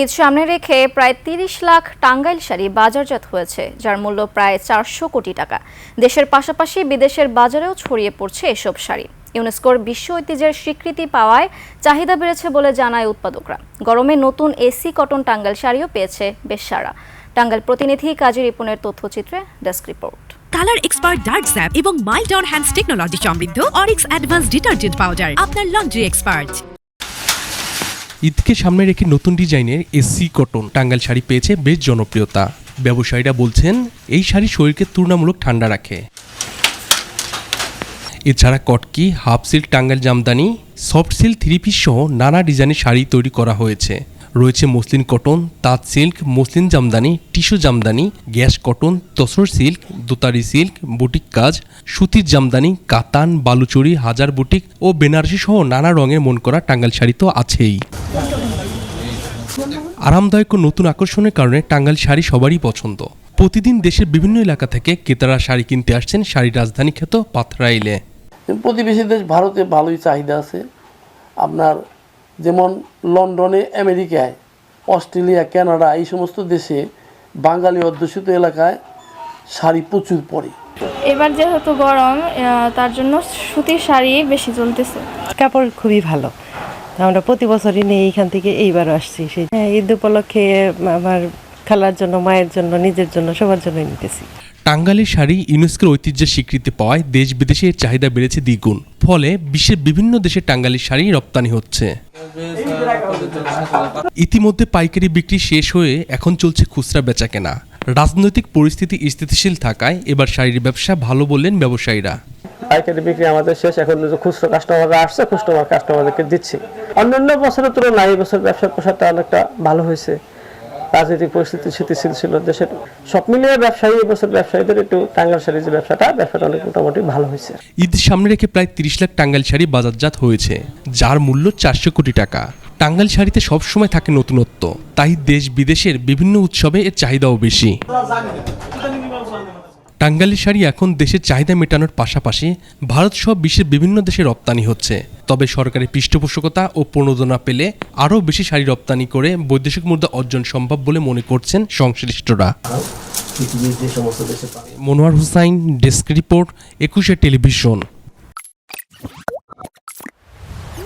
ঈদ সামনে রেখে প্রায় ৩০ লাখ টাঙ্গাইল শাড়ি বাজারজাত হয়েছে, যার মূল্য প্রায় ৪০০ কোটি টাকা। দেশের পাশাপাশি বিদেশের বাজারেও ছড়িয়ে পড়ছে এসব শাড়ি। ইউনেস্কোর বিশ্ব ঐতিহ্যের স্বীকৃতি পাওয়ায় চাহিদা বেড়েছে বলে জানায় উৎপাদকরা। গরমে নতুন এসি কটন টাঙ্গাইল শাড়িও পেয়েছে বেশ সাড়া। টাঙ্গাইল প্রতিনিধি কাজী রিপনের তথ্যচিত্রে desk report. Colour expert dark sap এবং মাইল্ড অন হ্যান্ডস টেকনোলজি সমৃদ্ধ অরিক্স অ্যাডভান্স ডিটারজেন্ট পাউডার আপনার লন্ড্রি এক্সপার্ট। ঈদকে সামনে রেখে নতুন ডিজাইনের এসি কটন টাঙ্গাইল শাড়ি পেয়েছে বেশ জনপ্রিয়তা। ব্যবসায়ীরা বলছেন এই শাড়ি শরীরকে তুলনামূলক ঠান্ডা রাখে। এছাড়া Kotki, half silk Tangail jamdani, soft silk, three piece সহ নানা ডিজাইনের শাড়ি তৈরি করা হয়েছে। রয়েছে মসলিন কটন, তাঁত silk, muslin jamdani, tissue jamdani, gas cotton, tussar silk, দোতারি সিল্ক, বুটিক কাজ, সুতির জামদানি, কাতান, বালুচুরি, হাজার বুটিক ও বেনারসি সহ নানা রঙের মন করা টাঙ্গাইল শাড়ি তো আছেই। আরামদায়ক ও নতুন আকর্ষণের কারণে টাঙ্গাইল শাড়ি সবারই পছন্দ। প্রতিদিন দেশের বিভিন্ন এলাকা থেকে ক্রেতারা শাড়ি কিনতে আসছেন শাড়ির রাজধানী খ্যাত পাথরাইলে। প্রতিবেশী দেশ ভারতে ভালোই চাহিদা আছে। আপনার যেমন লন্ডনে, আমেরিকায়, অস্ট্রেলিয়া, কানাডা এই সমস্ত দেশে বাঙালি অধ্যুষিত এলাকায় শাড়ি প্রচুর পরে। এবার যেহেতু গরম, তার জন্য সুতির শাড়ি বেশি চলতেছে। কাপড় খুবই ভালো, আমরা প্রতি বছরই নেই, এইখান থেকে এইবারও আসছি। সেই ঈদ উপলক্ষে আমার খালার জন্য, মায়ের জন্য, নিজের জন্য, সবার জন্য নিতেছি। টাঙ্গাইলের শাড়ি ইউনেস্কোর ঐতিহ্যের স্বীকৃতি পাওয়ায় দেশ বিদেশে এর চাহিদা বেড়েছে দ্বিগুণ। ফলে বিশ্বের বিভিন্ন দেশে টাঙ্গাইলের শাড়ি রপ্তানি হচ্ছে। ইতিমধ্যে পাইকারি বিক্রি শেষ হয়ে এখন চলছে খুচরা বেচাকেনা। রাজনৈতিক পরিস্থিতি স্থিতিশীল থাকায় এবার শাড়ির ব্যবসা ভালো বললেন ব্যবসায়ীরা। পাইকারি বিক্রি আমাদের শেষ, এখন খুচরো কাস্টমাররা আসছে, কাস্টমারদেরকে দিচ্ছি। অন্যান্য বছরের তুলনায় এই বছর ব্যবসার প্রসারটা অনেকটা ভালো হয়েছে। রাজনৈতিক পরিস্থিতি স্থিতিশীল ছিল দেশের, সব মিলিয়ে ব্যবসায়ীদের একটু টাঙ্গাইল শাড়ির যে ব্যবসাটা অনেক মোটামুটি ভালো হয়েছে। ঈদ সামনে রেখে প্রায় ৩০ লাখ টাঙ্গাইল শাড়ি বাজারজাত হয়েছে, যার মূল্য ৪০০ কোটি টাকা। টাঙ্গাইল শাড়িতে সবসময় থাকে নতুনত্ব, তাই দেশ বিদেশের বিভিন্ন উৎসবে এর চাহিদাও বেশি। টাঙ্গাইলের শাড়ি এখন দেশের চাহিদা মেটানোর পাশাপাশি ভারত সহ বিশ্বের বিভিন্ন দেশে রপ্তানি হচ্ছে। তবে সরকারি পৃষ্ঠপোষকতা ও প্রণোদনা পেলে আরও বেশি শাড়ি রপ্তানি করে বৈদেশিক মুদ্রা অর্জন সম্ভব বলে মনে করছেন সংশ্লিষ্টরা। Monowar Hussain, desk report, ২১ television.